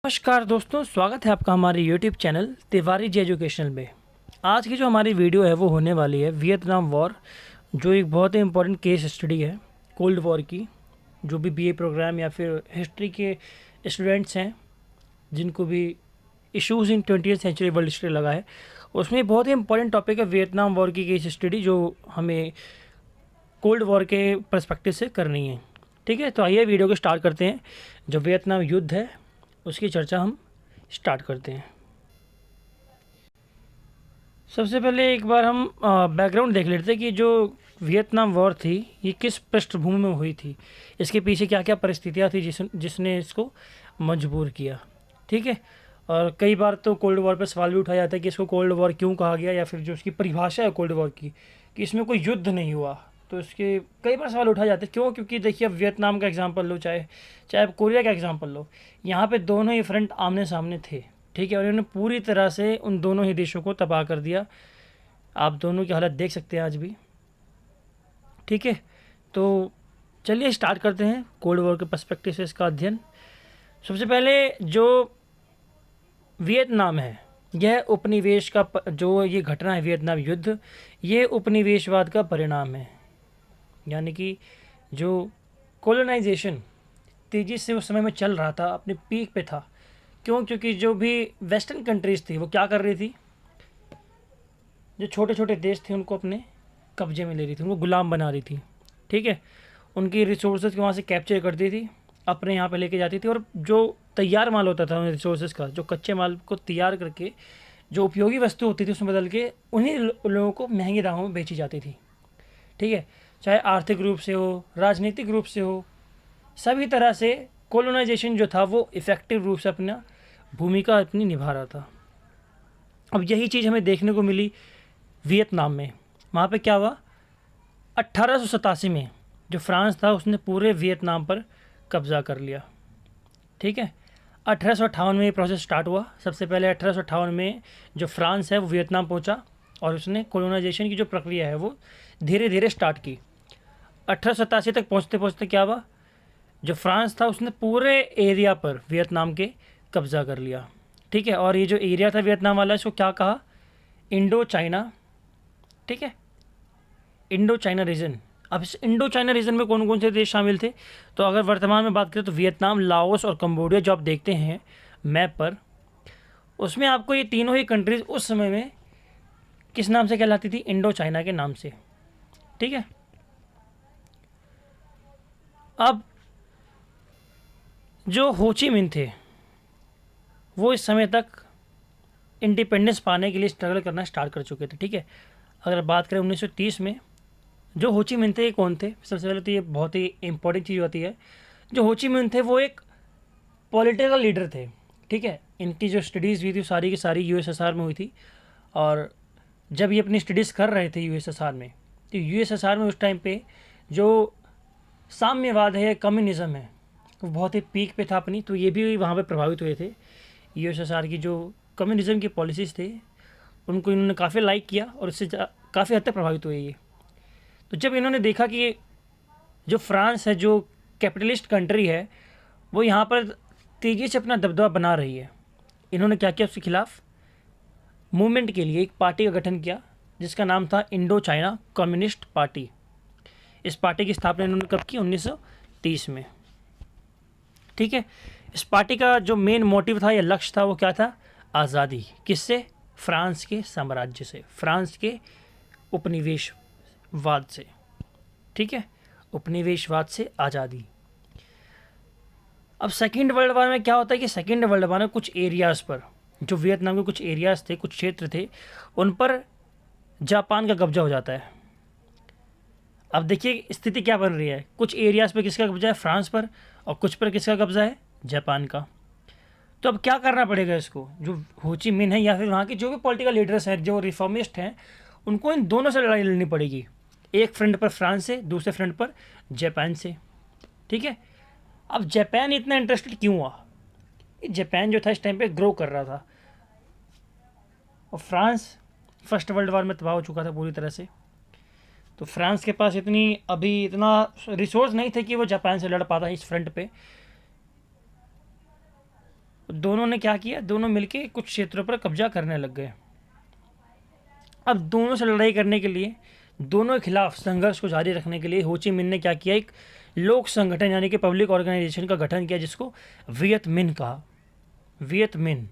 नमस्कार दोस्तों, स्वागत है आपका हमारे YouTube channel Tiwari ji educational में। आज की जो हमारी वीडियो है वो होने वाली है वियतनाम वॉर, जो एक बहुत ही इम्पोर्टेंट केस स्टडी है कोल्ड वॉर की। जो भी बीए प्रोग्राम या फिर हिस्ट्री के स्टूडेंट्स हैं जिनको भी issues in 20th century world history लगा है, उसमें बहुत ही इंपॉर्टेंट टॉपिक है वियतनाम वॉर की केस स्टडी, जो हमें कोल्ड वॉर के पर्सपेक्टिव से करनी है। ठीक है, तो आइए वीडियो को स्टार्ट करते हैं। जो वियतनाम युद्ध है उसकी चर्चा हम स्टार्ट करते हैं। सबसे पहले एक बार हम बैकग्राउंड देख लेते हैं कि जो वियतनाम वॉर थी ये किस पृष्ठभूमि में हुई थी, इसके पीछे क्या क्या परिस्थितियाँ थी जिसने इसको मजबूर किया। ठीक है, और कई बार तो कोल्ड वॉर पर सवाल भी उठाया जाता है कि इसको कोल्ड वॉर क्यों कहा गया, या फिर जो उसकी परिभाषा है कोल्ड वॉर की कि इसमें कोई युद्ध नहीं हुआ। तो इसके कई बार सवाल उठाए जाते हैं क्यों, क्योंकि देखिए अब वियतनाम का एग्जांपल लो, चाहे आप कोरिया का एग्जांपल लो, यहाँ पे दोनों ही फ्रंट आमने सामने थे। ठीक है, और इन्होंने पूरी तरह से उन दोनों ही देशों को तबाह कर दिया। आप दोनों की हालत देख सकते हैं आज भी। ठीक है, तो चलिए स्टार्ट करते हैं कोल्ड वॉर के पर्सपेक्टिव से इसका अध्ययन। सबसे पहले जो वियतनाम है, यह उपनिवेश का जो ये घटना है वियतनाम युद्ध, ये उपनिवेशवाद का परिणाम है। यानी कि जो कॉलोनाइजेशन तेज़ी से उस समय में चल रहा था, अपने पीक पे था। क्यों? क्योंकि जो भी वेस्टर्न कंट्रीज़ थी वो क्या कर रही थी, जो छोटे छोटे देश थे उनको अपने कब्जे में ले रही थी, उनको गुलाम बना रही थी। ठीक है, उनकी रिसोर्सेज को वहाँ से कैप्चर करती थी, अपने यहाँ पे लेके जाती थी, और जो तैयार माल होता था उन रिसोर्सेज का, जो कच्चे माल को तैयार करके जो उपयोगी वस्तु होती थी उसमें बदल के उन्हीं लोगों को महंगे दामों में बेची जाती थी। ठीक है, चाहे आर्थिक रूप से हो, राजनीतिक रूप से हो, सभी तरह से कॉलोनाइजेशन जो था वो इफ़ेक्टिव रूप से अपना भूमिका अपनी निभा रहा था। अब यही चीज़ हमें देखने को मिली वियतनाम में। वहाँ पे क्या हुआ, 1887 में जो फ्रांस था उसने पूरे वियतनाम पर कब्ज़ा कर लिया। ठीक है, 1858 में ये प्रोसेस स्टार्ट हुआ। सबसे पहले 1858 में जो फ्रांस है वो वियतनाम पहुंचा और उसने कॉलोनाइजेशन की जो प्रक्रिया है वो धीरे धीरे स्टार्ट की। 1887 तक पहुंचते पहुंचते क्या हुआ, जो फ्रांस था उसने पूरे एरिया पर वियतनाम के कब्ज़ा कर लिया। ठीक है, और ये जो एरिया था वियतनाम वाला, इसको क्या कहा, इंडो चाइना। ठीक है, इंडो चाइना रीजन। अब इस इंडो चाइना रीजन में कौन कौन से देश शामिल थे, तो अगर वर्तमान में बात करें तो वियतनाम, लाओस और कंबोडिया जो आप देखते हैं मैप पर, उसमें आपको ये तीनों ही कंट्रीज़ उस समय में किस नाम से कहलाती थी, इंडो चाइना के नाम से। ठीक है, अब जो हो ची मिन्ह थे वो इस समय तक इंडिपेंडेंस पाने के लिए स्ट्रगल करना स्टार्ट कर चुके थे। ठीक है, अगर बात करें 1930 में जो हो ची मिन्ह थे ये कौन थे, सबसे पहले तो ये बहुत ही इंपॉर्टेंट चीज़ होती है। जो हो ची मिन्ह थे वो एक पॉलिटिकल लीडर थे। ठीक है, इनकी जो स्टडीज़ हुई थी सारी की सारी यूएसएसआर में हुई थी, और जब ये अपनी स्टडीज़ कर रहे थे यूएसएसआर में, तो यूएसएसआर में उस टाइम पे जो साम्यवाद है, कम्युनिज़्म है, वो बहुत ही पीक पे था अपनी, तो ये भी वहाँ पे प्रभावित हुए थे। यूएसएसआर की जो कम्युनिज़्म की पॉलिसीज़ थे उनको इन्होंने काफ़ी लाइक किया और इससे काफ़ी हद तक प्रभावित हुए ये। तो जब इन्होंने देखा कि जो फ्रांस है, जो कैपिटलिस्ट कंट्री है, वो यहाँ पर तेज़ी से अपना दबदबा बना रही है, इन्होंने क्या किया, उसके खिलाफ मूवमेंट के लिए एक पार्टी का गठन किया जिसका नाम था इंडो चाइना कम्युनिस्ट पार्टी। इस पार्टी की स्थापना इन्होंने कब की, 1930 में। ठीक है, इस पार्टी का जो मेन मोटिव था या लक्ष्य था वो क्या था, आज़ादी। किससे, फ्रांस के साम्राज्य से, फ्रांस के उपनिवेशवाद से। ठीक है, उपनिवेशवाद से आज़ादी। अब सेकेंड वर्ल्ड वार में क्या होता है कि सेकेंड वर्ल्ड वार में कुछ एरियाज़ पर, जो वियतनाम के कुछ एरियाज़ थे, कुछ क्षेत्र थे, उन पर जापान का कब्जा हो जाता है। अब देखिए स्थिति क्या बन रही है, कुछ एरियाज़ पर किसका कब्जा है, फ्रांस पर, और कुछ पर किसका कब्जा है, जापान का। तो अब क्या करना पड़ेगा इसको, जो हो ची मिन्ह है या फिर वहाँ के जो भी पॉलिटिकल लीडर्स हैं, जो रिफॉर्मिस्ट हैं, उनको इन दोनों से लड़ाई लड़नी पड़ेगी। एक फ्रंट पर फ्रांस से, दूसरे फ्रंट पर जापान से। ठीक है, अब जापान इतना इंटरेस्टेड क्यों हुआ, जापान जो था इस टाइम पे ग्रो कर रहा था, और फ्रांस फर्स्ट वर्ल्ड वार में तबाह हो चुका था पूरी तरह से। तो फ्रांस के पास इतना रिसोर्स नहीं थे कि वो जापान से लड़ पाता इस फ्रंट पे। दोनों ने क्या किया, दोनों मिलके कुछ क्षेत्रों पर कब्जा करने लग गए। अब दोनों से लड़ाई करने के लिए, दोनों के खिलाफ संघर्ष को जारी रखने के लिए हो ची मिन्ह ने क्या किया, एक लोक संगठन यानी कि पब्लिक ऑर्गेनाइजेशन का गठन किया, जिसको वियत मिन्ह कहा। वियत मिन्ह,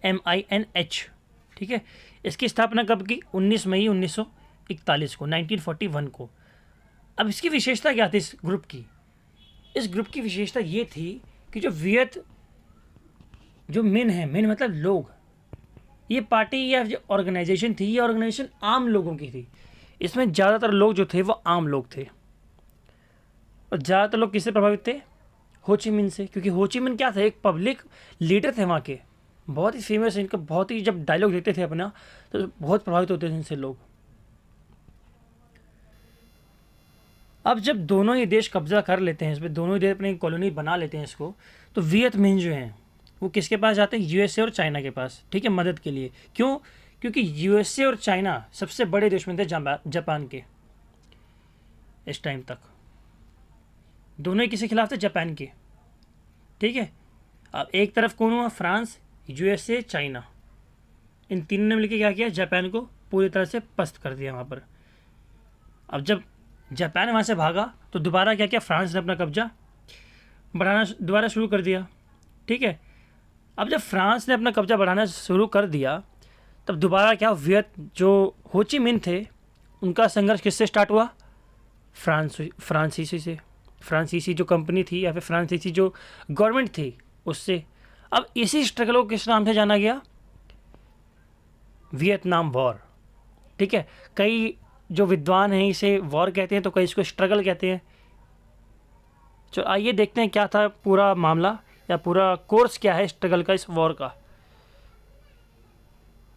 MINH, ठीक है। इसकी स्थापना कब की, 19 मई 1941 को, 1941 को। अब इसकी विशेषता क्या थी इस ग्रुप की? इस ग्रुप की विशेषता ये थी कि जो मिन्ह है, मिन्ह मतलब लोग, ये पार्टी या जो ऑर्गेनाइजेशन थी, ये ऑर्गेनाइजेशन आम लोगों की थी। इसमें ज़्यादातर लोग जो थे वो आम लोग थे। और ज़्यादातर लोग किससे प्रभावित थे? हो ची मिन्ह से, क्योंकि हो ची मिन्ह क्या थे, एक पब्लिक लीडर थे वहाँ के, बहुत ही फेमस। इनका बहुत ही, जब डायलॉग देते थे अपना तो बहुत प्रभावित होते थे इनसे लोग। अब जब दोनों ही देश कब्जा कर लेते हैं, इसमें दोनों ही देश अपनी कॉलोनी बना लेते हैं इसको, तो वियत मिन्ह जो हैं वो किसके पास जाते हैं? USA और चाइना के पास, ठीक है, मदद के लिए। क्यों? क्योंकि USA और चाइना सबसे बड़े दुश्मन थे जापान के इस टाइम तक। दोनों ही किसके खिलाफ थे? जापान के, ठीक है। अब एक तरफ कौन हुआ? France, USA, China. इन तीनों ने मिलकर क्या किया? जापान को पूरी तरह से पस्त कर दिया वहाँ पर। अब जब जापान वहाँ से भागा तो दोबारा क्या किया? फ्रांस ने अपना कब्जा बढ़ाना दोबारा शुरू कर दिया, ठीक है। अब जब फ्रांस ने अपना कब्जा बढ़ाना शुरू कर दिया, तब दोबारा क्या, जो हो ची मिन्ह थे उनका संघर्ष किससे स्टार्ट हुआ? फ्रांसीसी से, फ्रांसीसी जो कंपनी थी या फिर फ्रांसीसी जो गवर्नमेंट थी उससे। अब इसी स्ट्रगल को किस नाम से जाना गया? वियतनाम वॉर, ठीक है। कई जो विद्वान हैं इसे वॉर कहते हैं, तो कई इसको स्ट्रगल कहते हैं। तो आइए देखते हैं क्या था पूरा मामला या पूरा कोर्स क्या है स्ट्रगल का, इस वॉर का।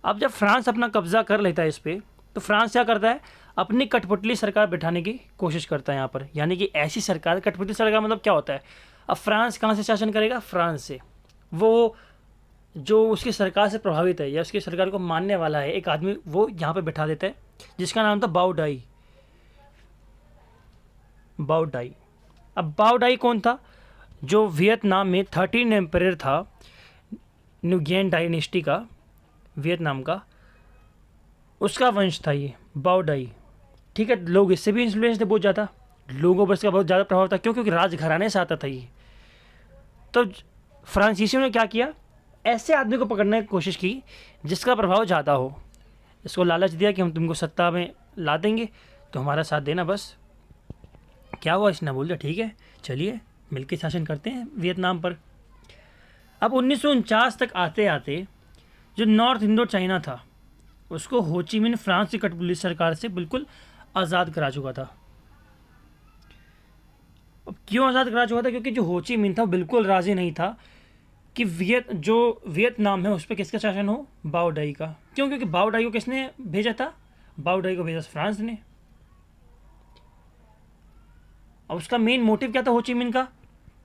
अब जब फ्रांस अपना कब्जा कर लेता है इस पर, तो फ्रांस क्या करता है? अपनी कठपुतली सरकार बिठाने की कोशिश करता है यहाँ पर, यानी कि ऐसी सरकार, कठपुतली सरकार मतलब क्या होता है? अब फ्रांस कहाँ से शासन करेगा? फ्रांस से। वो जो उसकी सरकार से प्रभावित है या उसकी सरकार को मानने वाला है एक आदमी, वो यहाँ पे बिठा देता है, जिसका नाम था बाओ डाई। बाओ डाई। अब बाओ डाई कौन था? जो वियतनाम में 13 एम्परर था, न्यूगियन डायनेस्टी का, वियतनाम का, उसका वंश था ये बाओ डाई, ठीक है। लोग इससे भी इन्फ्लुएंस थे बहुत ज़्यादा, लोगों पर इसका बहुत ज़्यादा प्रभाव था। क्यों? क्योंकि राजघराने से आता था ये। तो फ्रांसीसियों ने क्या किया? ऐसे आदमी को पकड़ने की कोशिश की जिसका प्रभाव ज़्यादा हो। इसको लालच दिया कि हम तुमको सत्ता में ला देंगे, तो हमारा साथ देना बस। क्या हुआ? इसने बोल दिया ठीक है, चलिए मिलकर शासन करते हैं वियतनाम पर। अब 1949 तक आते आते जो नॉर्थ इंडो चाइना था उसको हो ची मिन्ह फ्रांस की कठपुतली सरकार से बिल्कुल आज़ाद करा चुका था। अब क्यों आज़ाद करा चुका था? क्योंकि जो हो ची मिन्ह था बिल्कुल राज़ी नहीं था कि वियतनाम है उस पर किसका शासन हो? बाओ डाई का। क्यों? क्योंकि बाओ डाई को किसने भेजा था? बाओ डाई को भेजा फ्रांस ने। अब उसका मेन मोटिव क्या था हो ची मिन्ह का?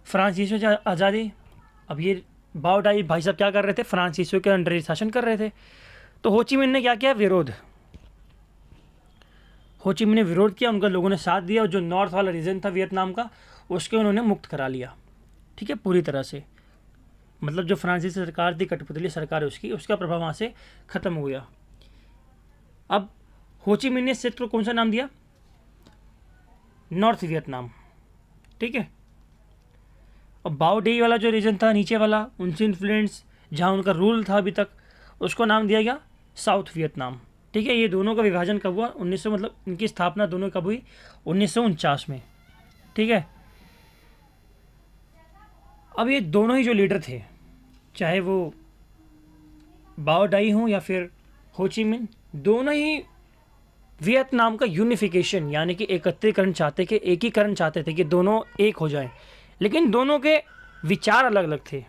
फ्रांसीसियों से आज़ादी। अब ये बाओ डाई भाई साहब क्या कर रहे थे? फ्रांसीसियों के अंडर ही शासन कर रहे थे। तो हो ची मिन्ह ने क्या किया? विरोध। हो ची मिन्ह ने विरोध किया, उनका लोगों ने साथ दिया, और जो नॉर्थ वाला रीजन था वियतनाम का उसके उन्होंने मुक्त करा लिया, ठीक है, पूरी तरह से। मतलब जो फ्रांसीसी सरकार थी, कठपुतली सरकार उसका प्रभाव वहाँ से ख़त्म हो गया। अब हो ची मिन्ह ने इस क्षेत्र को कौन सा नाम दिया? नॉर्थ वियतनाम, ठीक है। और बाओ डाई वाला जो रीजन था नीचे वाला, उनसे इन्फ्लुएंस जहाँ उनका रूल था अभी तक, उसको नाम दिया गया साउथ वियतनाम, ठीक है। ये दोनों का विभाजन कब हुआ? 1900, मतलब इनकी स्थापना दोनों कब हुई? 1949 में, ठीक है। अब ये दोनों ही जो लीडर थे, चाहे वो बाओ डाई हों या फिर हो ची मिन्ह, दोनों ही वियतनाम का यूनिफिकेशन यानी कि एकत्रीकरण चाहते थे, एकीकरण चाहते थे कि दोनों एक हो जाएं, लेकिन दोनों के विचार अलग अलग थे।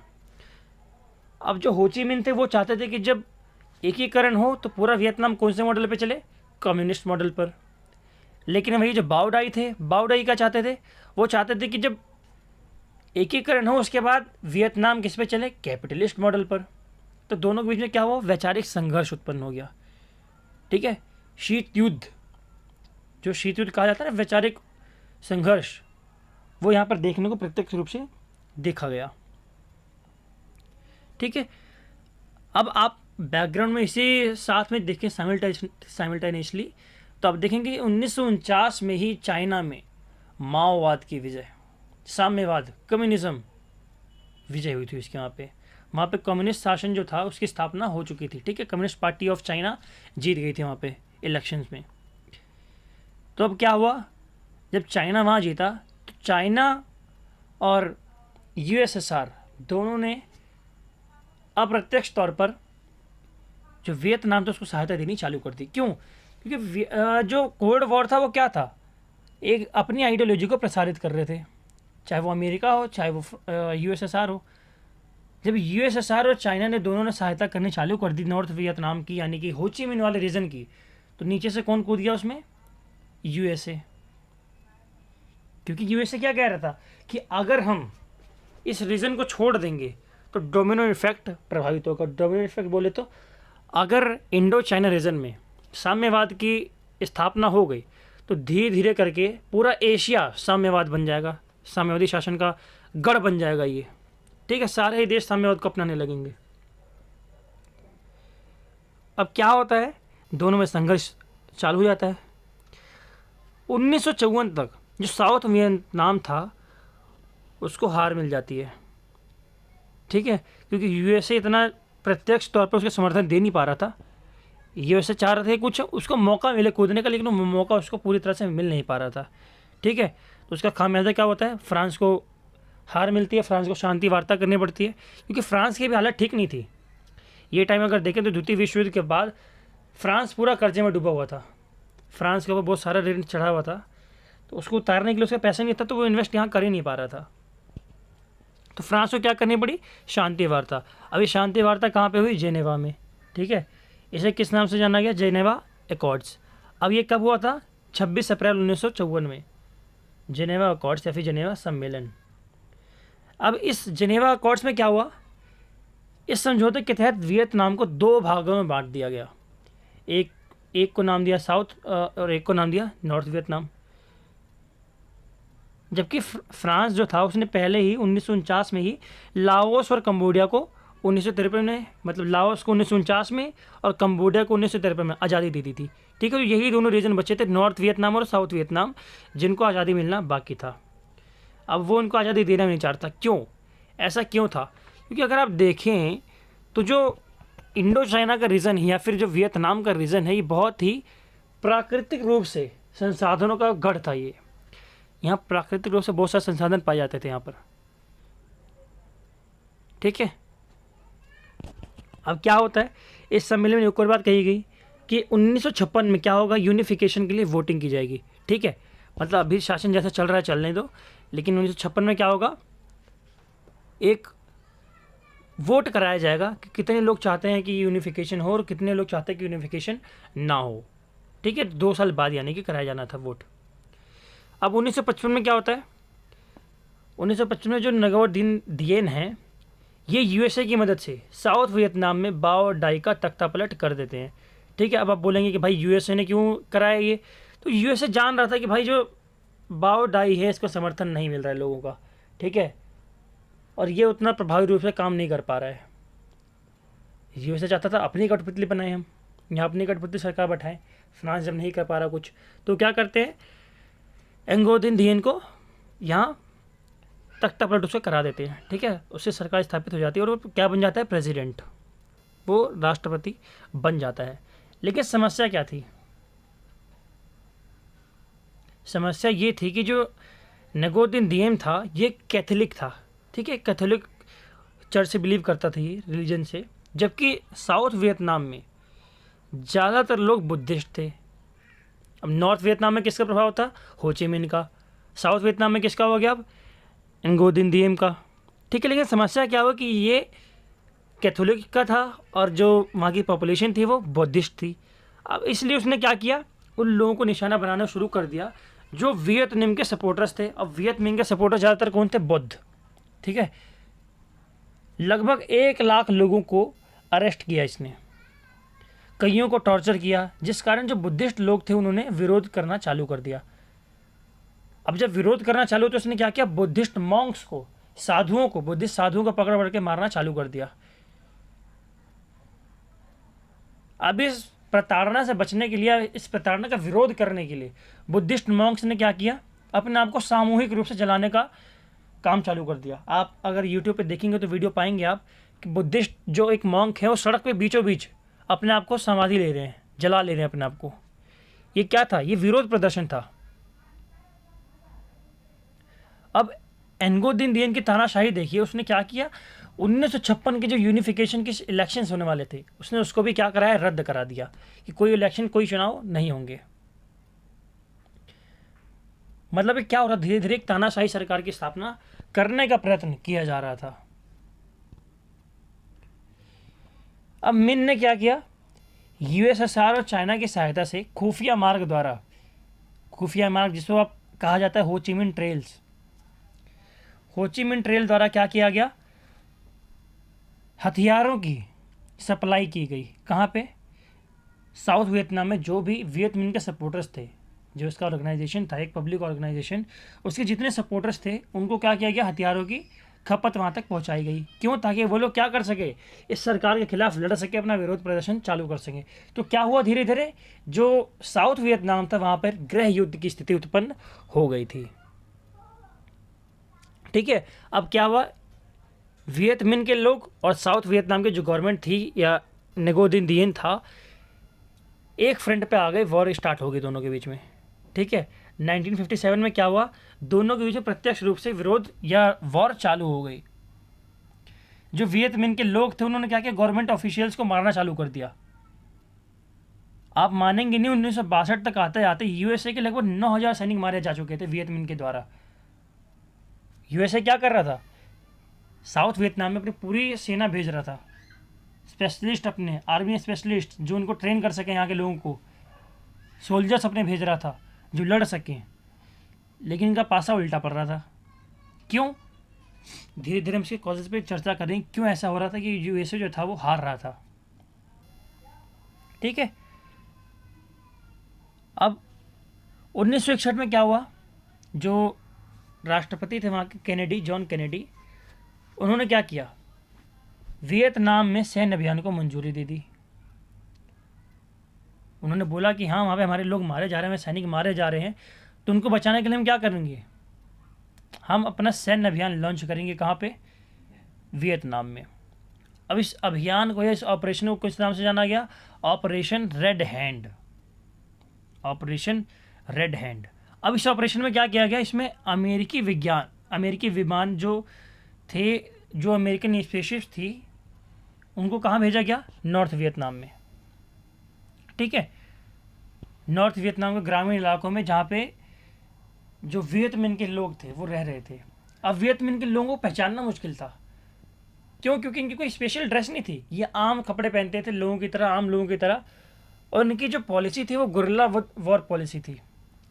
अब जो हो ची मिन्ह थे वो चाहते थे कि जब एकीकरण हो तो पूरा वियतनाम कौन से मॉडल पे चले? कम्युनिस्ट मॉडल पर। लेकिन वही जो बाओ डाई थे, बाओ डाई क्या चाहते थे? वो चाहते थे कि जब एकीकरण हो उसके बाद वियतनाम किस पे चले? कैपिटलिस्ट मॉडल पर। तो दोनों के बीच में क्या हुआ? वैचारिक संघर्ष उत्पन्न हो गया, ठीक है। शीत युद्ध, जो शीत युद्ध कहा जाता है ना, वैचारिक संघर्ष, वो यहाँ पर देखने को प्रत्यक्ष रूप से देखा गया, ठीक है। अब आप बैकग्राउंड में इसी साथ में देखें साइमल्टेनियसली, तो आप देखेंगे 1949 में ही चाइना में माओवाद की विजय, साम्यवाद, कम्युनिज्म विजय हुई थी उसके। वहाँ पे कम्युनिस्ट शासन जो था उसकी स्थापना हो चुकी थी, ठीक है। कम्युनिस्ट पार्टी ऑफ चाइना जीत गई थी वहाँ पे इलेक्शंस में। तो अब क्या हुआ, जब चाइना वहाँ जीता तो चाइना और यूएसएसआर दोनों ने अप्रत्यक्ष तौर पर जो वियतनाम था उसको सहायता देनी चालू कर दी। क्यों? क्योंकि जो कोल्ड वॉर था वो क्या था, एक अपनी आइडियोलॉजी को प्रसारित कर रहे थे, चाहे वो अमेरिका हो चाहे वो यूएसएसआर हो। जब यूएसएसआर और चाइना ने दोनों ने सहायता करनी चालू कर दी नॉर्थ वियतनाम की, यानी कि हो ची मिन्ह वाले रीजन की, तो नीचे से कौन कूद गया उसमें? यूएसए। क्योंकि यूएसए क्या कह रहा था कि अगर हम इस रीजन को छोड़ देंगे तो डोमिनो इफेक्ट प्रभावित होगा। डोमिनो इफेक्ट बोले तो अगर इंडो चाइना रीजन में साम्यवाद की स्थापना हो गई तो धीरे धीरे करके पूरा एशिया साम्यवाद बन जाएगा, साम्यवादी शासन का गढ़ बन जाएगा ये, ठीक है। सारे ही देश साम्यवाद को अपनाने लगेंगे। अब क्या होता है, दोनों में संघर्ष चालू हो जाता है। 1954 तक जो साउथ वियतनाम था उसको हार मिल जाती है, ठीक है, क्योंकि यूएसए इतना प्रत्यक्ष तौर पर उसके समर्थन दे नहीं पा रहा था। यूएसए चाह रहे थे कुछ उसको मौका मिले कूदने का, लेकिन वो मौका उसको पूरी तरह से मिल नहीं पा रहा था, ठीक है। तो उसका खामियाजा क्या होता है, फ्रांस को हार मिलती है, फ्रांस को शांति वार्ता करनी पड़ती है, क्योंकि फ्रांस की भी हालत ठीक नहीं थी। ये टाइम अगर देखें तो द्वितीय विश्व युद्ध के बाद फ्रांस पूरा कर्जे में डूबा हुआ था, फ्रांस के ऊपर बहुत सारा ऋण चढ़ा हुआ था, तो उसको उतारने के लिए उसका पैसा नहीं था, तो वो इन्वेस्ट यहाँ कर ही नहीं पा रहा था। तो फ्रांस को क्या करनी पड़ी, शांति वार्ता। अभी शांति वार्ता कहाँ पे हुई, जेनेवा में, ठीक है। इसे किस नाम से जाना गया, जेनेवा एकॉर्ड्स। अब ये कब हुआ था, 26 अप्रैल 1954 में, जेनेवा एकॉर्ड्स या फिर जेनेवा सम्मेलन। अब इस जेनेवा एकॉर्ड्स में क्या हुआ, इस समझौते के तहत वियतनाम को 2 भागों में बांट दिया गया। एक को नाम दिया साउथ और एक को नाम दिया नॉर्थ वियतनाम। जबकि फ्रांस जो था उसने पहले ही 1949 में ही लाओस और कंबोडिया को 1953 में, मतलब लाओस को 1949 में और कंबोडिया को 1953 में आज़ादी दे दी थी, ठीक है। तो यही दोनों रीजन बचे थे, नॉर्थ वियतनाम और साउथ वियतनाम, जिनको आज़ादी मिलना बाकी था। अब वो उनको आज़ादी देना नहीं चाहता। क्यों, ऐसा क्यों था? क्योंकि अगर आप देखें तो जो इंडो चाइना का रीजन है या फिर जो वियतनाम का रीजन है, ये बहुत ही प्राकृतिक रूप से संसाधनों का गढ़ था। ये यहाँ प्राकृतिक रूप से बहुत सारे संसाधन पाए जाते थे यहाँ पर, ठीक है। अब क्या होता है, इस सम्मेलन में एक और बात कही गई कि 1956 में क्या होगा, यूनिफिकेशन के लिए वोटिंग की जाएगी, ठीक है। मतलब अभी शासन जैसा चल रहा है चलने दो, लेकिन 1956 में क्या होगा, एक वोट कराया जाएगा कि कितने लोग चाहते हैं कि यूनिफिकेशन हो और कितने लोग चाहते हैं कि यूनिफिकेशन ना हो, ठीक है। 2 साल बाद यानी कि कराया जाना था वोट। अब 1955 में क्या होता है, 1955 में जो नगो दिन दिएन है, ये यूएसए की मदद से साउथ वियतनाम में बाओ डाई का तख्ता पलट कर देते हैं, ठीक है। अब आप बोलेंगे कि भाई यूएसए ने क्यों कराया ये, तो यूएसए जान रहा था कि भाई जो बाओ डाई है इसको समर्थन नहीं मिल रहा है लोगों का, ठीक है, और ये उतना प्रभावी रूप से काम नहीं कर पा रहा है। यूएसए चाहता था अपनी कठपुतली बनाएं, हम यहाँ अपनी कठपुतली सरकार बैठाएं। फ्रांस जब नहीं कर पा रहा कुछ, तो क्या करते हैं, एंगो दिन दिएन को यहाँ तख्ता पलट उसका करा देते हैं, ठीक है। उससे सरकार स्थापित हो जाती है और वो क्या बन जाता है, प्रेसिडेंट, वो राष्ट्रपति बन जाता है। लेकिन समस्या क्या थी, समस्या ये थी कि जो नगो दिन दिएम था ये कैथोलिक था, ठीक है, कैथोलिक चर्च से बिलीव करता था, ये रिलीजन से। जबकि साउथ वियतनाम में ज़्यादातर लोग बुद्धिस्ट थे। अब नॉर्थ वियतनाम में किसका प्रभाव था, हो ची मिन्ह का। साउथ वियतनाम में किसका हो गया, अब एंगो दिन दिएम का, ठीक है। लेकिन समस्या क्या हुआ कि ये कैथोलिक का था और जो वहाँ की पॉपुलेशन थी वो बौद्धिस्ट थी। अब इसलिए उसने क्या किया, उन लोगों को निशाना बनाना शुरू कर दिया जो वियतनाम के सपोर्टर्स थे। अब वियतनाम के सपोर्टर ज़्यादातर कौन थे, बौद्ध, ठीक है। लगभग 1 लाख लोगों को अरेस्ट किया इसने, कईयों को टॉर्चर किया, जिस कारण जो बुद्धिस्ट लोग थे उन्होंने विरोध करना चालू कर दिया। अब जब विरोध करना चालू तो उसने क्या किया, बुद्धिस्ट मॉन्क्स को, साधुओं को, बुद्धिस्ट साधुओं को पकड़ पकड़ के मारना चालू कर दिया, अब इस प्रताड़ना से बचने के लिए, इस प्रताड़ना का विरोध करने के लिए बुद्धिस्ट मॉन्क्स ने क्या किया, अपने आप को सामूहिक रूप से जलाने का काम चालू कर दिया। आप अगर यूट्यूब पे देखेंगे तो वीडियो पाएंगे आप कि बुद्धिस्ट जो एक मॉन्क है वो सड़क पे बीचों बीच अपने आप को समाधि ले रहे हैं, जला ले रहे हैं अपने आप को। ये क्या था? ये विरोध प्रदर्शन था। अब एन्गोदिन दियन की तानाशाही देखिए, उसने क्या किया, 1956 के जो यूनिफिकेशन के इलेक्शंस होने वाले थे, उसने उसको भी क्या कराया, रद्द करा दिया कि कोई इलेक्शन, कोई चुनाव नहीं होंगे। मतलब ये क्या हो रहा, धीरे धीरे एक तानाशाही सरकार की स्थापना करने का प्रयत्न किया जा रहा था। अब मिन ने क्या किया, यूएसएसआर और चाइना की सहायता से खुफिया मार्ग द्वारा, खुफिया मार्ग जिसको आप कहा जाता है होचिमिन ट्रेल्स, होचिमिन ट्रेल द्वारा क्या किया गया, हथियारों की सप्लाई की गई। कहाँ पे? साउथ वियतनाम में जो भी वियत मिन के सपोर्टर्स थे, जो इसका ऑर्गेनाइजेशन था, एक पब्लिक ऑर्गेनाइजेशन, उसके जितने सपोर्टर्स थे उनको क्या किया गया, हथियारों की खपत वहाँ तक पहुँचाई गई। क्यों? ताकि वो लोग क्या कर सके, इस सरकार के खिलाफ लड़ सके, अपना विरोध प्रदर्शन चालू कर सके। तो क्या हुआ, धीरे धीरे जो साउथ वियतनाम था वहाँ पर गृह युद्ध की स्थिति उत्पन्न हो गई थी। ठीक है, अब क्या हुआ, वियत मिन के लोग और साउथ वियतनाम की जो गवर्नमेंट थी या नेगोदिन दियन था, एक फ्रंट पे आ गए, वॉर स्टार्ट हो गई दोनों के बीच में। ठीक है, 1957 में क्या हुआ, दोनों के बीच में प्रत्यक्ष रूप से विरोध या वॉर चालू हो गई। जो वियत मिन के लोग थे उन्होंने क्या किया, गवर्नमेंट ऑफिशियल्स को मारना चालू कर दिया। आप मानेंगे नहीं, 1962 तक आते आते यूएसए के लगभग 9000 सैनिक मारे जा चुके थे वियत मिन के द्वारा। यूएसए क्या कर रहा था, साउथ वियतनाम में अपनी पूरी सेना भेज रहा था, स्पेशलिस्ट, अपने आर्मी स्पेशलिस्ट जो उनको ट्रेन कर सकें, यहाँ के लोगों को, सोल्जर्स अपने भेज रहा था जो लड़ सकें। लेकिन इनका पासा उल्टा पड़ रहा था। क्यों? धीरे धीरे हम इसके कॉजेज पे चर्चा करें, क्यों ऐसा हो रहा था कि यूएसए जो था वो हार रहा था। ठीक है, अब 1961 में क्या हुआ, जो राष्ट्रपति थे वहाँ के कैनेडी, जॉन कैनेडी, उन्होंने क्या किया, वियतनाम में सैन्य अभियान को मंजूरी दे दी। उन्होंने बोला कि हाँ, वहाँ पे हमारे लोग मारे जा रहे हैं, सैनिक मारे जा रहे हैं, तो उनको बचाने के लिए हम क्या करेंगे, हम अपना सैन्य अभियान लॉन्च करेंगे। कहाँ पे? वियतनाम में। अब इस अभियान को या इस ऑपरेशन को किस नाम से जाना गया, operation red hand, operation red hand. अब इस ऑपरेशन में क्या किया गया, इसमें अमेरिकी विमान जो थे, जो अमेरिकन स्पेसशिप थी, उनको कहाँ भेजा गया, नॉर्थ वियतनाम में। ठीक है, नॉर्थ वियतनाम के ग्रामीण इलाकों में जहाँ पे जो वियत मिन के लोग थे वो रह रहे थे। अब वियत मिन के लोगों को पहचानना मुश्किल था। क्यों? क्योंकि इनकी कोई स्पेशल ड्रेस नहीं थी, ये आम कपड़े पहनते थे लोगों की तरह, आम लोगों की तरह। और इनकी जो पॉलिसी थी वो गुरिल्ला वॉर पॉलिसी थी,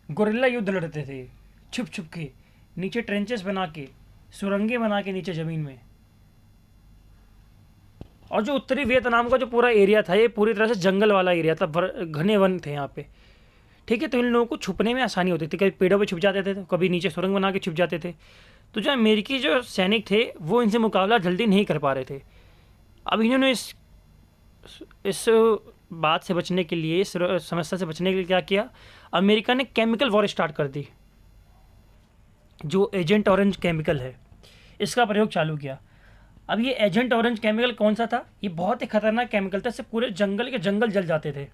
गुरिल्ला युद्ध लड़ते थे छुप छुप के, नीचे ट्रेंचेस बना के, सुरंगें बना के नीचे ज़मीन में। और जो उत्तरी वियतनाम का जो पूरा एरिया था, ये पूरी तरह से जंगल वाला एरिया था, घने वन थे यहाँ पे। ठीक है, तो इन लोगों को छुपने में आसानी होती थी, कभी पेड़ों पे छुप जाते थे, कभी नीचे सुरंग बना के छुप जाते थे। तो जो अमेरिकी जो सैनिक थे वो इनसे मुकाबला जल्दी नहीं कर पा रहे थे। अब इन्होंने इस बात से बचने के लिए, इस समस्या से बचने के लिए क्या किया, अमेरिका ने केमिकल वॉर स्टार्ट कर दी। जो एजेंट ऑरेंज केमिकल है, इसका प्रयोग चालू किया। अब ये एजेंट ऑरेंज केमिकल कौन सा था, ये बहुत ही खतरनाक केमिकल था, इससे पूरे जंगल के जंगल जल जाते थे।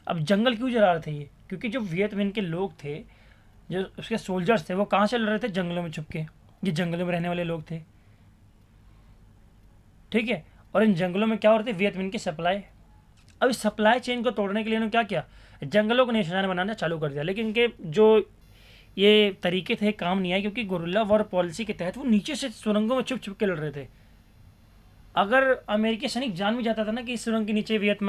अब जंगल क्यों जला रहे थे ये, क्योंकि जो वियत मिन के लोग थे, जो उसके सोल्जर्स थे, वो कहाँ से लड़ रहे थे, जंगलों में छुप के। ये जंगलों में रहने वाले लोग थे। ठीक है, और इन जंगलों में क्या हो रहे थे, वियत मिन की सप्लाई। अब इस सप्लाई चेन को तोड़ने के लिए इन्होंने क्या किया, जंगलों को निशाना बनाना चालू कर दिया। लेकिन इनके जो ये तरीके थे काम नहीं आए, क्योंकि गुरिल्ला वॉर पॉलिसी के तहत वो नीचे से सुरंगों में छुप छुप के लड़ रहे थे। अगर अमेरिकी सैनिक जान भी जाता था ना कि इस सुरंग के नीचे वियत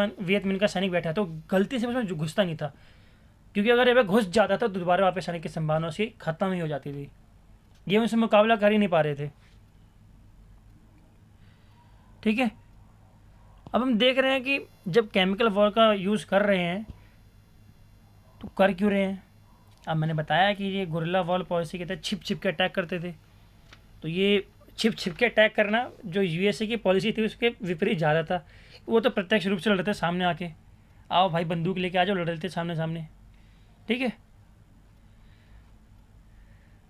मिन का सैनिक बैठा है, तो गलती से उसमें घुसता नहीं था, क्योंकि अगर ये घुस जाता था तो दोबारा वापस आने की संभावना उसकी खत्म ही हो जाती थी। ये उनसे मुकाबला कर ही नहीं पा रहे थे। ठीक है, अब हम देख रहे हैं कि जब केमिकल वॉर का यूज़ कर रहे हैं तो कर क्यों रहे हैं। अब मैंने बताया कि ये गुरिल्ला वॉर पॉलिसी के तहत छिप छिप के अटैक करते थे, तो ये छिप छिप के अटैक करना जो यूएसए की पॉलिसी थी उसके विपरीत जा रहा था। वो तो प्रत्यक्ष रूप से लड़ रहे थे सामने आके, आओ भाई बंदूक लेके आ जाओ, लड़ रहे थे सामने सामने, ठीक है।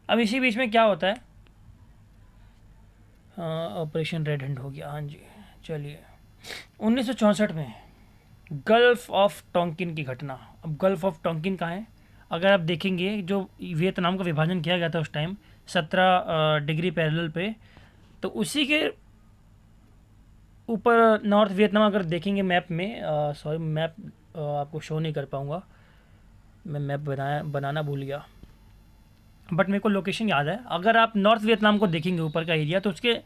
अब इसी बीच में क्या होता है, ऑपरेशन रेड हैंड हो गया, हाँ जी। चलिए 1964 में गल्फ ऑफ टोंकिन की घटना। अब गल्फ ऑफ टोंकिन कहाँ है, अगर आप देखेंगे जो वियतनाम का विभाजन किया गया था उस टाइम 17 डिग्री पैरेलल पे, तो उसी के ऊपर नॉर्थ वियतनाम अगर देखेंगे मैप में, सॉरी मैप आपको शो नहीं कर पाऊँगा, मैं मैप बनाना भूल गया, बट मेरे को लोकेशन याद है। अगर आप नॉर्थ वियतनाम को देखेंगे ऊपर का एरिया, तो उसके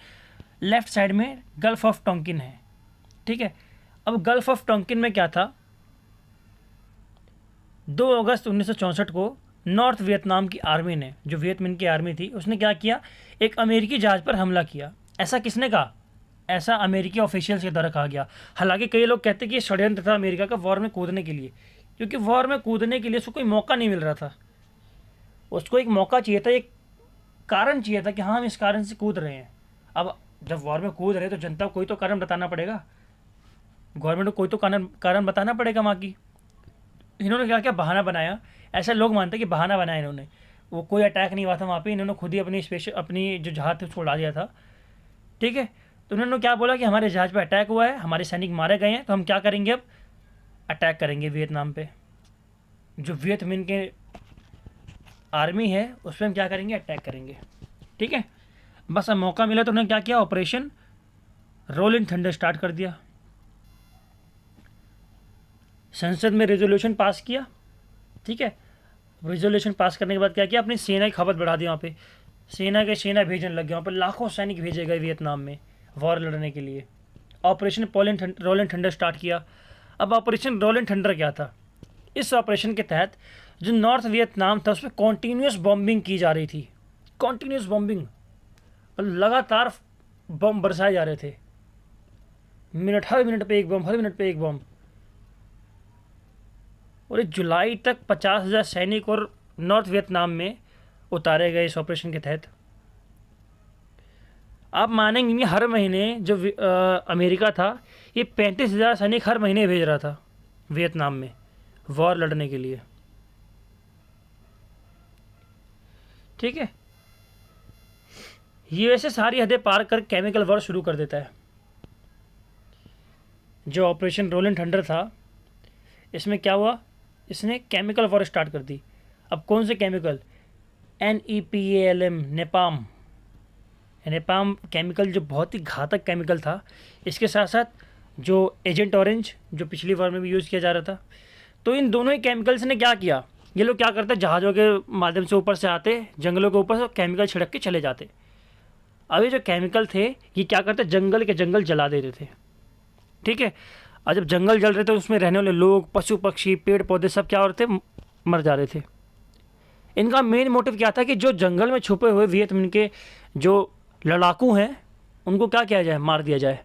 लेफ़्ट साइड में गल्फ ऑफ टोंकिन है, ठीक है। अब गल्फ ऑफ टोंकिन में क्या था, 2 अगस्त 1964 को नॉर्थ वियतनाम की आर्मी ने, जो वियतमिन की आर्मी थी, उसने क्या किया, एक अमेरिकी जहाज़ पर हमला किया। ऐसा किसने कहा, ऐसा अमेरिकी ऑफिशियल्स के द्वारा कहा गया। हालांकि कई लोग कहते हैं कि ये षड्यंत्र था अमेरिका का वॉर में कूदने के लिए, क्योंकि वॉर में कूदने के लिए उसको कोई मौका नहीं मिल रहा था। उसको एक मौका चाहिए था, एक कारण चाहिए था कि हाँ हम इस कारण से कूद रहे हैं। अब जब वॉर में कूद रहे तो जनता को कोई तो कारण बताना पड़ेगा, गवर्नमेंट को कोई तो कारण बताना पड़ेगा वहाँ की। इन्होंने क्या क्या बहाना बनाया, ऐसा लोग मानते हैं कि बहाना बनाया इन्होंने, वो कोई अटैक नहीं हुआ था वहाँ पे, इन्होंने खुद ही अपनी जो जहाज़ थे उसको उड़ा दिया था, ठीक है। तो उन्होंने क्या बोला कि हमारे जहाज़ पे अटैक हुआ है, हमारे सैनिक मारे गए हैं, तो हम क्या करेंगे, अब अटैक करेंगे वियतनाम पे, जो वियतमिन के आर्मी है उस पर हम क्या करेंगे, अटैक करेंगे, ठीक है। बस अब मौका मिला तो उन्होंने क्या किया, ऑपरेशन रोलिंग थंडर स्टार्ट कर दिया। संसद में रेजोल्यूशन पास किया, ठीक है। रेजोल्यूशन पास करने के बाद क्या किया, अपनी सेना की खपत बढ़ा दी। वहाँ पे सेना भेजने लग गया, वहाँ पर लाखों सैनिक भेजे गए वियतनाम में वॉर लड़ने के लिए। ऑपरेशन रोलिंग थंडर स्टार्ट किया। अब ऑपरेशन रोलिंग थंडर क्या था, इस ऑपरेशन के तहत जो नॉर्थ वियतनाम था उसमें कॉन्टीन्यूस बॉम्बिंग की जा रही थी, कॉन्टीन्यूस बॉम्बिंग, लगातार बम बरसाए जा रहे थे, हर मिनट पे एक बम, हर मिनट पे एक बम। और जुलाई तक 50,000 सैनिक और नॉर्थ वियतनाम में उतारे गए इस ऑपरेशन के तहत। आप मानेंगे नहीं, हर महीने जो अमेरिका था ये 35,000 सैनिक हर महीने भेज रहा था वियतनाम में वॉर लड़ने के लिए, ठीक है। यूएसए सारी हदें पार कर केमिकल वॉर शुरू कर देता है। जो ऑपरेशन रोलिंग थंडर था इसमें क्या हुआ, इसने केमिकल वॉर स्टार्ट कर दी। अब कौन से केमिकल, NEPALM, नेपाम केमिकल जो बहुत ही घातक केमिकल था। इसके साथ साथ जो एजेंट ऑरेंज जो पिछली वॉर में भी यूज़ किया जा रहा था। तो इन दोनों ही केमिकल्स ने क्या किया, ये लोग क्या करते, जहाज़ों के माध्यम से ऊपर से आते, जंगलों के ऊपर से केमिकल छिड़क के चले जाते। अब ये जो केमिकल थे ये क्या करते, जंगल के जंगल जला देते थे, ठीक है। और जब जंगल जल रहे थे उसमें रहने वाले लोग, पशु पक्षी, पेड़ पौधे सब क्या हो रहे थे, मर जा रहे थे। इनका मेन मोटिव क्या था कि जो जंगल में छुपे हुए वियतमिन के जो लड़ाकू हैं उनको क्या किया जाए, मार दिया जाए,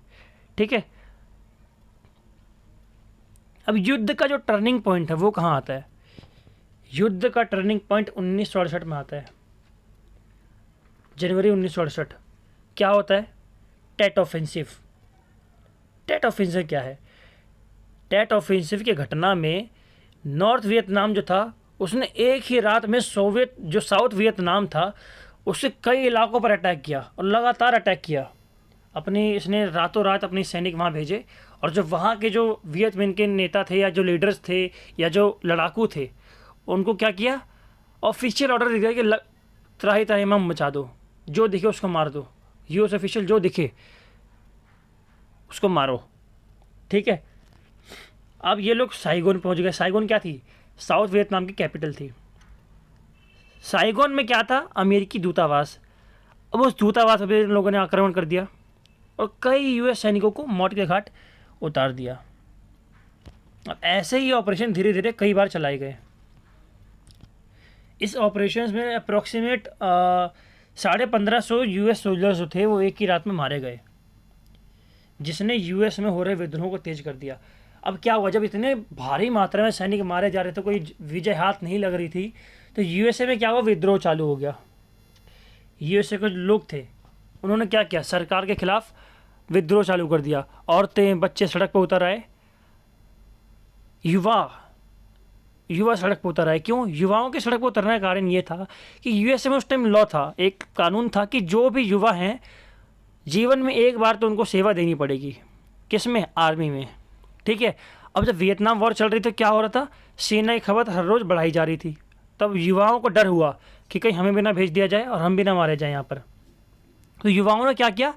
ठीक है। अब युद्ध का जो टर्निंग पॉइंट है वो कहाँ आता है, युद्ध का टर्निंग पॉइंट 1968 में आता है, जनवरी 1968। क्या होता है, टेट ऑफेंसिव। टेट ऑफेंसिव क्या है, टेट ऑफेंसिव की घटना में नॉर्थ वियतनाम जो था उसने एक ही रात में जो साउथ वियतनाम था उससे कई इलाकों पर अटैक किया और लगातार अटैक किया। इसने रातों रात अपने सैनिक वहाँ भेजे और जो वहाँ के जो वियतमिन के नेता थे या जो लीडर्स थे या जो लड़ाकू थे उनको क्या किया, ऑफिशियल ऑर्डर दिया कि त्राही त्राही में मचा दो, जो दिखे उसको मार दो, यूएस ऑफिशियल जो दिखे उसको मारो, ठीक है। अब ये लोग साइगोन पहुंच गए। साइगोन क्या थी, साउथ वियतनाम की कैपिटल थी। साइगोन में क्या था, अमेरिकी दूतावास। अब उस दूतावास पर इन लोगों ने आक्रमण कर दिया और कई यूएस सैनिकों को मौत के घाट उतार दिया। अब ऐसे ही ऑपरेशन धीरे धीरे कई बार चलाए गए। इस ऑपरेशन में अप्रॉक्सीमेट 1550 यूएस सोल्जर्स जो थे वो एक ही रात में मारे गए, जिसने यूएस में हो रहे विद्रोह को तेज कर दिया। अब क्या हुआ, जब इतने भारी मात्रा में सैनिक मारे जा रहे थे, कोई विजय हाथ नहीं लग रही थी, तो यूएसए में क्या हुआ, विद्रोह चालू हो गया। यूएसए के जो लोग थे उन्होंने क्या किया, सरकार के खिलाफ विद्रोह चालू कर दिया। औरतें बच्चे सड़क पर उतर आए, युवा सड़क पर उतर आए। क्यों युवाओं के सड़क पर उतरने का कारण ये था कि यूएसए में उस टाइम लॉ था, एक कानून था कि जो भी युवा हैं जीवन में एक बार तो उनको सेवा देनी पड़ेगी। किस में? आर्मी में। ठीक है। अब जब वियतनाम वॉर चल रही थी क्या हो रहा था, सेना की खपत हर रोज़ बढ़ाई जा रही थी। तब युवाओं को डर हुआ कि कहीं हमें भी ना भेज दिया जाए और हम भी ना मारे जाएं यहाँ पर। तो युवाओं ने क्या किया,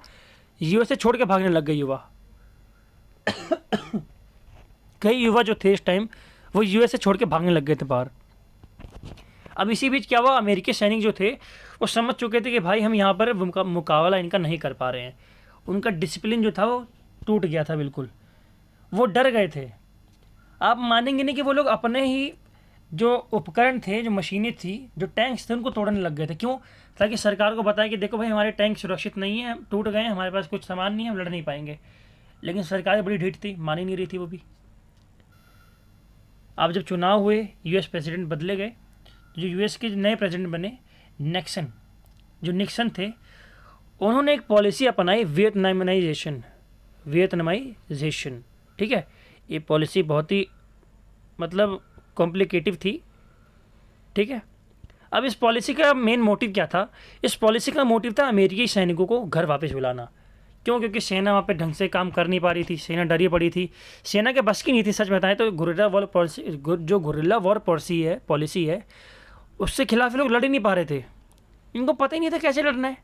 यूएसए छोड़ के भागने लग गए युवा। कई युवा जो थे इस टाइम वो यूएसए छोड़ के भागने लग गए थे बाहर। अब इसी बीच क्या हुआ, अमेरिकी सैनिक जो थे वो समझ चुके थे कि भाई हम यहाँ पर मुकाबला इनका नहीं कर पा रहे हैं। उनका डिसिप्लिन जो था वो टूट गया था बिल्कुल, वो डर गए थे। आप मानेंगे नहीं कि वो लोग अपने ही जो उपकरण थे, जो मशीनें थी, जो टैंक्स थे, उनको तोड़ने लग गए थे। क्यों? ताकि सरकार को बताया कि देखो भाई हमारे टैंक सुरक्षित नहीं है, टूट गए हैं, हमारे पास कुछ सामान नहीं है, हम लड़ नहीं पाएंगे। लेकिन सरकार बड़ी ढीठ थी, मान ही नहीं रही थी वो भी। अब जब चुनाव हुए, यूएस प्रेसिडेंट बदले गए, जो यूएस के नए प्रेसिडेंट बने निक्सन थे, उन्होंने एक पॉलिसी अपनाई, वियतनामाइजेशन। ठीक है। ये पॉलिसी बहुत ही मतलब कॉम्प्लिकेटिव थी। ठीक है। अब इस पॉलिसी का मेन मोटिव क्या था? इस पॉलिसी का मोटिव था अमेरिकी सैनिकों को घर वापस बुलाना। क्यों? क्योंकि सेना वहाँ पे ढंग से काम कर नहीं पा रही थी, सेना डरी पड़ी थी, सेना के बस की नहीं थी। सच बताएं तो गुरिल्ला वॉर पॉलिसी है उससे खिलाफ लोग लड़ ही नहीं पा रहे थे। इनको पता ही नहीं था कैसे लड़ना है।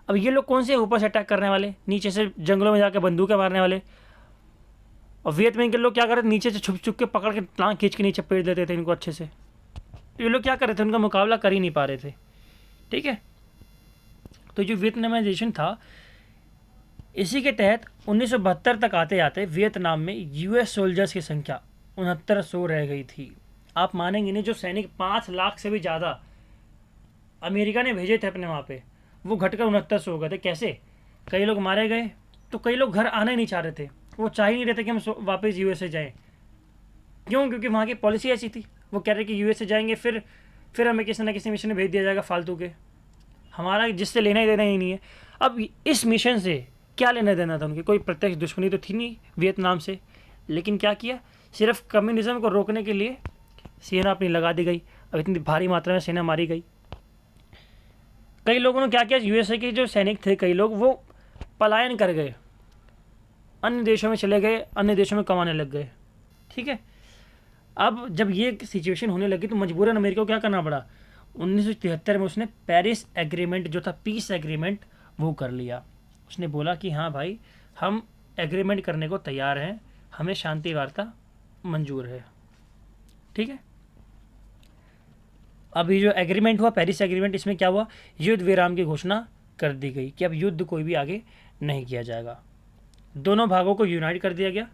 अब ये लोग कौन से ऊपर से अटैक करने वाले, नीचे से जंगलों में जाकर बंदूकें मारने वाले। और वियतनाम के लोग क्या कर रहे थे, नीचे से छुप छुप के पकड़ के टांग खींच के नीचे पेड़ देते थे इनको अच्छे से। ये लोग क्या कर रहे थे, उनका मुकाबला कर ही नहीं पा रहे थे। ठीक है। तो जो वियतनामाइजेशन था, इसी के तहत 1972 तक आते आते वियतनाम में यूएस सोल्जर्स की संख्या 6900 रह गई थी। आप मानेंगे नहीं, जो सैनिक 5 लाख से भी ज़्यादा अमेरिका ने भेजे थे अपने वहाँ पे, वो घटकर 6900 हो गए थे। कैसे? कई लोग मारे गए, तो कई लोग घर आना ही नहीं चाह रहे थे। वो चाह ही नहीं रहे थे कि हम वापस यूएसए जाएं। क्यों? क्योंकि वहाँ की पॉलिसी ऐसी थी। वो कह रहे कि यूएसए जाएंगे फिर हमें किसी न किसी मिशन में भेज दिया जाएगा फालतू के, हमारा जिससे लेना ही देना ही नहीं है। अब इस मिशन से क्या लेना देना था उनकी? कोई प्रत्यक्ष दुश्मनी तो थी नहीं वियतनाम से। लेकिन क्या किया, सिर्फ कम्युनिज्म को रोकने के लिए सेना अपनी लगा दी गई। अब इतनी भारी मात्रा में सेना मारी गई। कई लोगों ने क्या किया, यूएसए के जो सैनिक थे कई लोग वो पलायन कर गए, अन्य देशों में चले गए, अन्य देशों में कमाने लग गए। ठीक है। अब जब ये सिचुएशन होने लगी तो मजबूरन अमेरिका को क्या करना पड़ा, 1973 में उसने पेरिस एग्रीमेंट जो था, पीस एग्रीमेंट, वो कर लिया। उसने बोला कि हाँ भाई हम एग्रीमेंट करने को तैयार हैं, हमें शांति वार्ता मंजूर है। ठीक है। अभी जो एग्रीमेंट हुआ, पेरिस एग्रीमेंट, इसमें क्या हुआ, युद्ध विराम की घोषणा कर दी गई कि अब युद्ध कोई भी आगे नहीं किया जाएगा। दोनों भागों को यूनाइट कर दिया गया।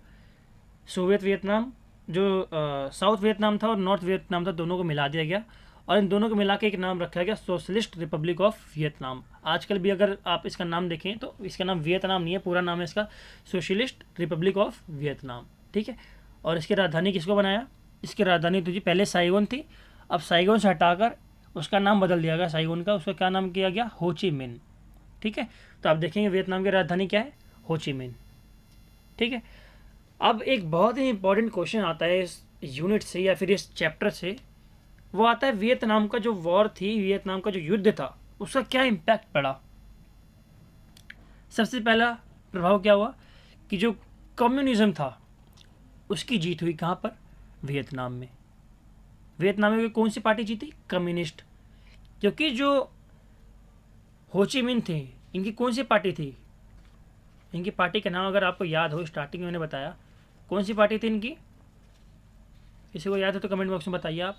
सोवियत वियतनाम, जो साउथ वियतनाम था और नॉर्थ वियतनाम था, दोनों को मिला दिया गया और इन दोनों को मिला के एक नाम रखा गया, सोशलिस्ट रिपब्लिक ऑफ वियतनाम। आजकल भी अगर आप इसका नाम देखें तो इसका नाम वियतनाम नहीं है, पूरा नाम है इसका सोशलिस्ट रिपब्लिक ऑफ वियतनाम। ठीक है। और इसकी राजधानी किसको बनाया? इसकी राजधानी तो जी पहले साइगोन थी, अब साइगोन से हटाकर उसका नाम बदल दिया गया साइगोन का, उसका क्या नाम किया गया, हो ची मिन। ठीक है। तो आप देखेंगे वियतनाम की राजधानी क्या है, हो ची मिन। ठीक है। अब एक बहुत ही इंपॉर्टेंट क्वेश्चन आता है इस यूनिट से या फिर इस चैप्टर से, वो आता है वियतनाम का जो वॉर थी, वियतनाम का जो युद्ध था, उसका क्या इम्पैक्ट पड़ा। सबसे पहला प्रभाव क्या हुआ कि जो कम्युनिज्म था उसकी जीत हुई। कहाँ पर? वियतनाम में। वियतनाम में कौन सी पार्टी जीती? कम्युनिस्ट। क्योंकि जो हो ची मिन थे, इनकी कौन सी पार्टी थी? इनकी पार्टी का नाम अगर आपको याद हो, स्टार्टिंग में मैंने बताया, कौन सी पार्टी थी इनकी? किसी को याद है तो कमेंट बॉक्स में बताइए आप,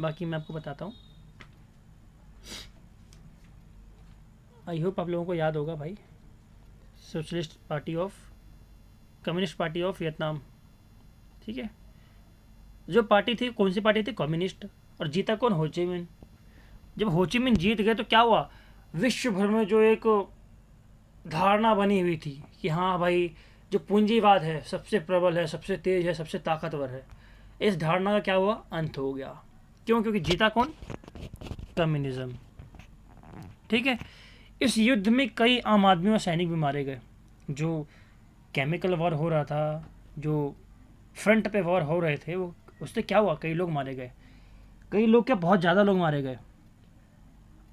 बाकी मैं आपको बताता हूँ। आई होप आप लोगों को याद होगा भाई। Socialist party of, communist party of Vietnam. ठीक है। जो पार्टी थी, कौन सी पार्टी थी? कम्युनिस्ट। और जीता कौन? हो ची मिन। जब हो ची मिन जीत गए तो क्या हुआ, विश्व भर में जो एक धारणा बनी हुई थी कि हाँ भाई जो पूंजीवाद है सबसे प्रबल है, सबसे तेज है, सबसे ताकतवर है, इस धारणा का क्या हुआ, अंत हो गया। क्यों? क्योंकि जीता कौन? कम्युनिज्म। ठीक है। इस युद्ध में कई आम आदमी और सैनिक भी मारे गए। जो केमिकल वॉर हो रहा था, जो फ्रंट पे वॉर हो रहे थे, वो उससे क्या हुआ, कई लोग मारे गए। कई लोग क्या, बहुत ज़्यादा लोग मारे गए।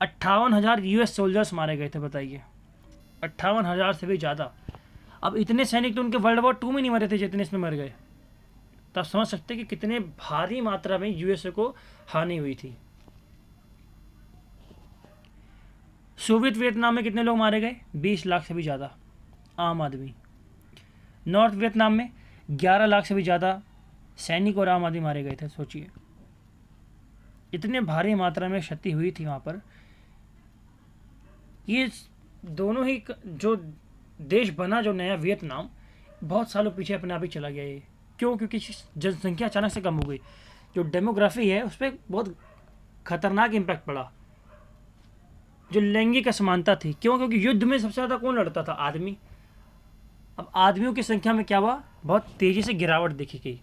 58,000 यूएस सोल्जर्स मारे गए थे, बताइए, 58,000 से भी ज़्यादा। अब इतने सैनिक तो उनके वर्ल्ड वॉर 2 में नहीं मरे थे जितने इसमें मर गए। तो आप समझ सकते हैं कि कितने भारी मात्रा में यूएसए को हानि हुई थी। सोवियत वियतनाम में कितने लोग मारे गए, 20 लाख से भी ज़्यादा आम आदमी। नॉर्थ वियतनाम में 11 लाख से भी ज़्यादा सैनिक और आम आदमी मारे गए थे। सोचिए, इतने भारी मात्रा में क्षति हुई थी वहाँ पर। ये दोनों ही जो देश बना, जो नया वियतनाम, बहुत सालों पीछे अपने आप ही चला गया। ये क्यों? क्योंकि जनसंख्या अचानक से कम हो गई। जो डेमोग्राफी है उस पर बहुत खतरनाक इम्पैक्ट पड़ा। जो लैंगिक असमानता थी, क्यों? क्योंकि युद्ध में सबसे ज़्यादा कौन लड़ता था, आदमी। अब आदमियों की संख्या में क्या हुआ, बहुत तेज़ी से गिरावट देखी गई।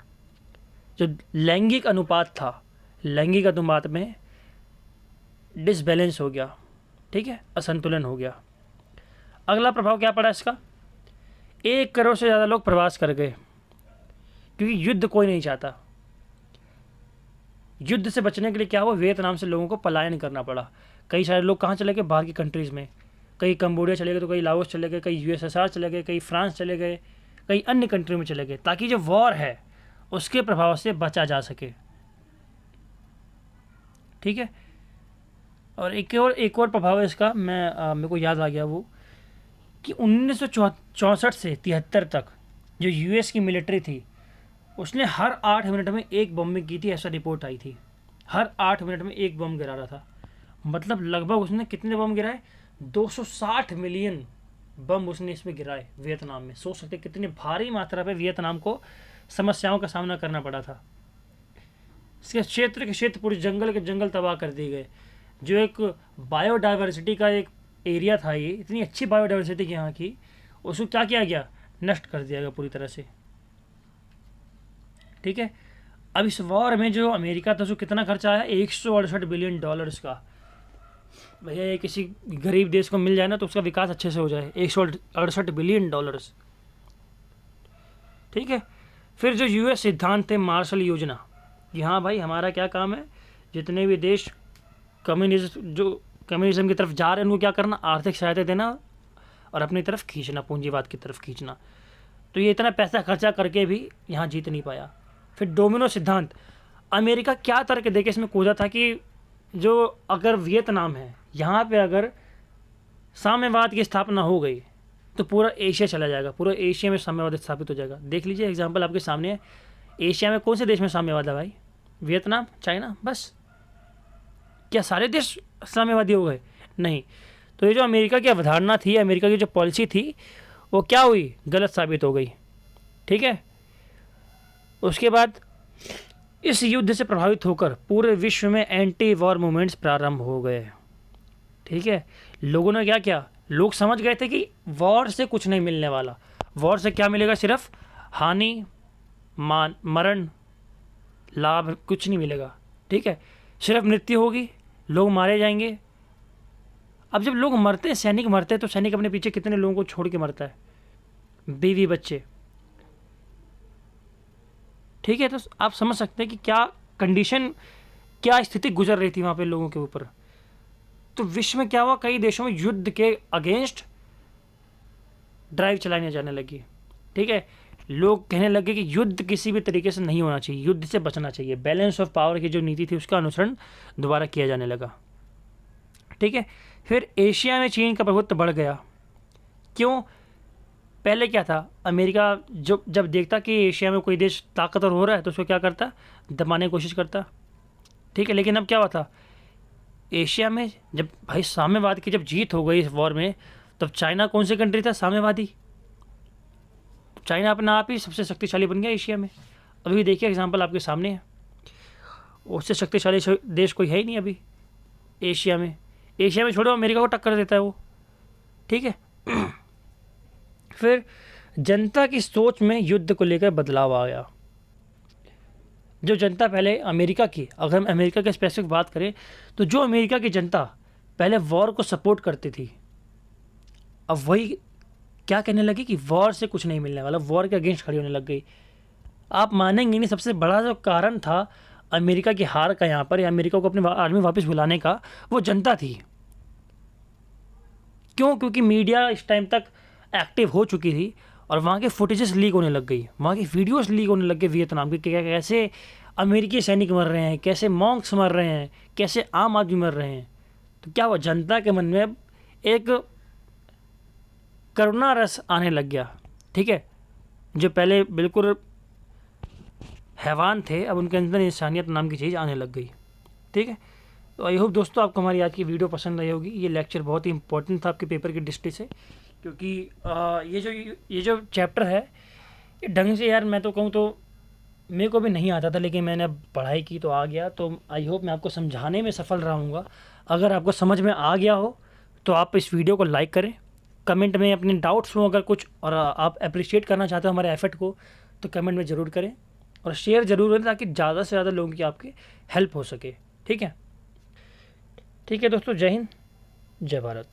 जो लैंगिक अनुपात था, लैंगिक अनुपात में डिसबैलेंस हो गया, ठीक है, असंतुलन हो गया। अगला प्रभाव क्या पड़ा इसका, 1 करोड़ से ज़्यादा लोग प्रवास कर गए, क्योंकि युद्ध कोई नहीं चाहता। युद्ध से बचने के लिए क्या हुआ, वियतनाम से लोगों को पलायन करना पड़ा। कई सारे लोग कहाँ चले गए, बाहर की कंट्रीज़ में। कई कंबोडिया चले गए, तो कई लाओस चले गए, कई यूएसएसआर चले गए, कई फ्रांस चले गए, कई अन्य कंट्री में चले गए, ताकि जो वॉर है उसके प्रभाव से बचा जा सके, ठीक है। और एक और प्रभाव है इसका, मेरे को याद आ गया वो, कि 1964 से 73 तक जो यूएस की मिलिट्री थी, उसने हर 8 मिनट में एक बम की थी, ऐसा रिपोर्ट आई थी। हर 8 मिनट में एक बम गिरा रहा था। मतलब लगभग उसने कितने बम गिराए, 260 मिलियन बम उसने इसमें गिराए वियतनाम में। सोच सकते कितनी भारी मात्रा पे वियतनाम को समस्याओं का सामना करना पड़ा था। इसके क्षेत्र के क्षेत्र, पूरे जंगल के जंगल तबाह कर दिए गए। जो एक बायोडाइवर्सिटी का एक एरिया था, ये इतनी अच्छी बायोडाइवर्सिटी की यहाँ की, उसको क्या किया गया, नष्ट कर दिया गया पूरी तरह से, ठीक है। अब इस वॉर में जो अमेरिका था, उसको कितना खर्चा आया, 168 बिलियन डॉलर्स का। भैया ये किसी गरीब देश को मिल जाए ना तो उसका विकास अच्छे से हो जाए, 168 बिलियन डॉलर्स, ठीक है। फिर जो यूएस सिद्धांत थे, मार्शल योजना, कि हाँ भाई हमारा क्या काम है, जितने भी देश कम्युनिज्म की तरफ जा रहे हैं उनको क्या करना, आर्थिक सहायता देना और अपनी तरफ खींचना, पूंजीवाद की तरफ खींचना। तो ये इतना पैसा खर्चा करके भी यहाँ जीत नहीं पाया। फिर डोमिनो सिद्धांत, अमेरिका क्या तर्क देके इसमें कूदा था कि जो अगर वियतनाम है, यहाँ पे अगर साम्यवाद की स्थापना हो गई तो पूरा एशिया चला जाएगा, पूरा एशिया में साम्यवाद स्थापित हो जाएगा। देख लीजिए एग्जाम्पल आपके सामने है, एशिया में कौन से देश में साम्यवाद है भाई, वियतनाम, चाइना, बस। क्या सारे देश साम्यवादी हो गए? नहीं। तो ये जो अमेरिका की अवधारणा थी, अमेरिका की जो पॉलिसी थी, वो क्या हुई, गलत साबित हो गई, ठीक है। उसके बाद इस युद्ध से प्रभावित होकर पूरे विश्व में एंटी वॉर मूवमेंट्स प्रारंभ हो गए, ठीक है। लोगों ने क्या किया, लोग समझ गए थे कि वॉर से कुछ नहीं मिलने वाला, वॉर से क्या मिलेगा, सिर्फ हानि, मरण, लाभ, कुछ नहीं मिलेगा, ठीक है। सिर्फ मृत्यु होगी, लोग मारे जाएंगे। अब जब लोग मरते हैं, सैनिक मरते हैं, तो सैनिक अपने पीछे कितने लोगों को छोड़ के मरता है, बीवी बच्चे, ठीक है। तो आप समझ सकते हैं कि क्या कंडीशन, क्या स्थिति गुजर रही थी वहाँ पे लोगों के ऊपर। तो विश्व में क्या हुआ, कई देशों में युद्ध के अगेंस्ट ड्राइव चलाने जाने लगी, ठीक है। लोग कहने लगे कि युद्ध किसी भी तरीके से नहीं होना चाहिए, युद्ध से बचना चाहिए। बैलेंस ऑफ पावर की जो नीति थी उसका अनुसरण दोबारा किया जाने लगा, ठीक है। फिर एशिया में चीन का प्रभुत्व बढ़ गया। क्यों? पहले क्या था, अमेरिका जब देखता कि एशिया में कोई देश ताकतवर हो रहा है तो उसको क्या करता, दबाने की कोशिश करता, ठीक है। लेकिन अब क्या हुआ था, एशिया में जब भाई साम्यवाद की जब जीत हो गई इस वॉर में, तब चाइना कौन सी कंट्री था, साम्यवादी। चाइना अपना आप ही सबसे शक्तिशाली बन गया एशिया में। अभी देखिए एग्जांपल आपके सामने है, उससे शक्तिशाली देश कोई है ही नहीं अभी एशिया में। एशिया में छोड़ो, अमेरिका को टक्कर देता है वो, ठीक है। फिर जनता की सोच में युद्ध को लेकर बदलाव आ गया। जो जनता पहले अमेरिका की, अगर हम अमेरिका की स्पेसिफिक बात करें, तो जो अमेरिका की जनता पहले वॉर को सपोर्ट करती थी, अब वही क्या कहने लगी कि वॉर से कुछ नहीं मिलने वाला, वॉर के अगेंस्ट खड़ी होने लग गई। आप मानेंगे नहीं, सबसे बड़ा जो कारण था अमेरिका की हार का यहाँ पर, या अमेरिका को अपनी आर्मी वापस बुलाने का, वो जनता थी। क्यों? क्योंकि मीडिया इस टाइम तक एक्टिव हो चुकी थी और वहाँ के फुटेजेस लीक होने लग गई, वहाँ की वीडियोस लीक होने लग गए वियतनाम की, कैसे अमेरिकी सैनिक मर रहे हैं, कैसे मॉन्क्स मर रहे हैं, कैसे आम आदमी मर रहे हैं। तो क्या हुआ, जनता के मन में अब एक करुणा रस आने लग गया। ठीक है, जो पहले बिल्कुल हैवान थे, अब उनके अंदर इंसानियत नाम की चीज़ आने लग गई। ठीक है, तो आई होप दोस्तों आपको हमारी आज की वीडियो पसंद आई होगी। ये लेक्चर बहुत ही इंपॉर्टेंट था आपके पेपर की दृष्टि से, क्योंकि ये जो चैप्टर है ये ढंग से, यार मैं तो कहूँ तो मेरे को भी नहीं आता था, लेकिन मैंने अब पढ़ाई की तो आ गया। तो आई होप मैं आपको समझाने में सफल रहूँगा। अगर आपको समझ में आ गया हो तो आप इस वीडियो को लाइक करें, कमेंट में अपने डाउट्स हो अगर कुछ, और आप अप्रिशिएट करना चाहते हो हमारे एफर्ट को, तो कमेंट में ज़रूर करें और शेयर ज़रूर करें, ताकि ज़्यादा से ज़्यादा लोगों की आपकी हेल्प हो सके। ठीक है, ठीक है दोस्तों, जय हिंद, जय भारत।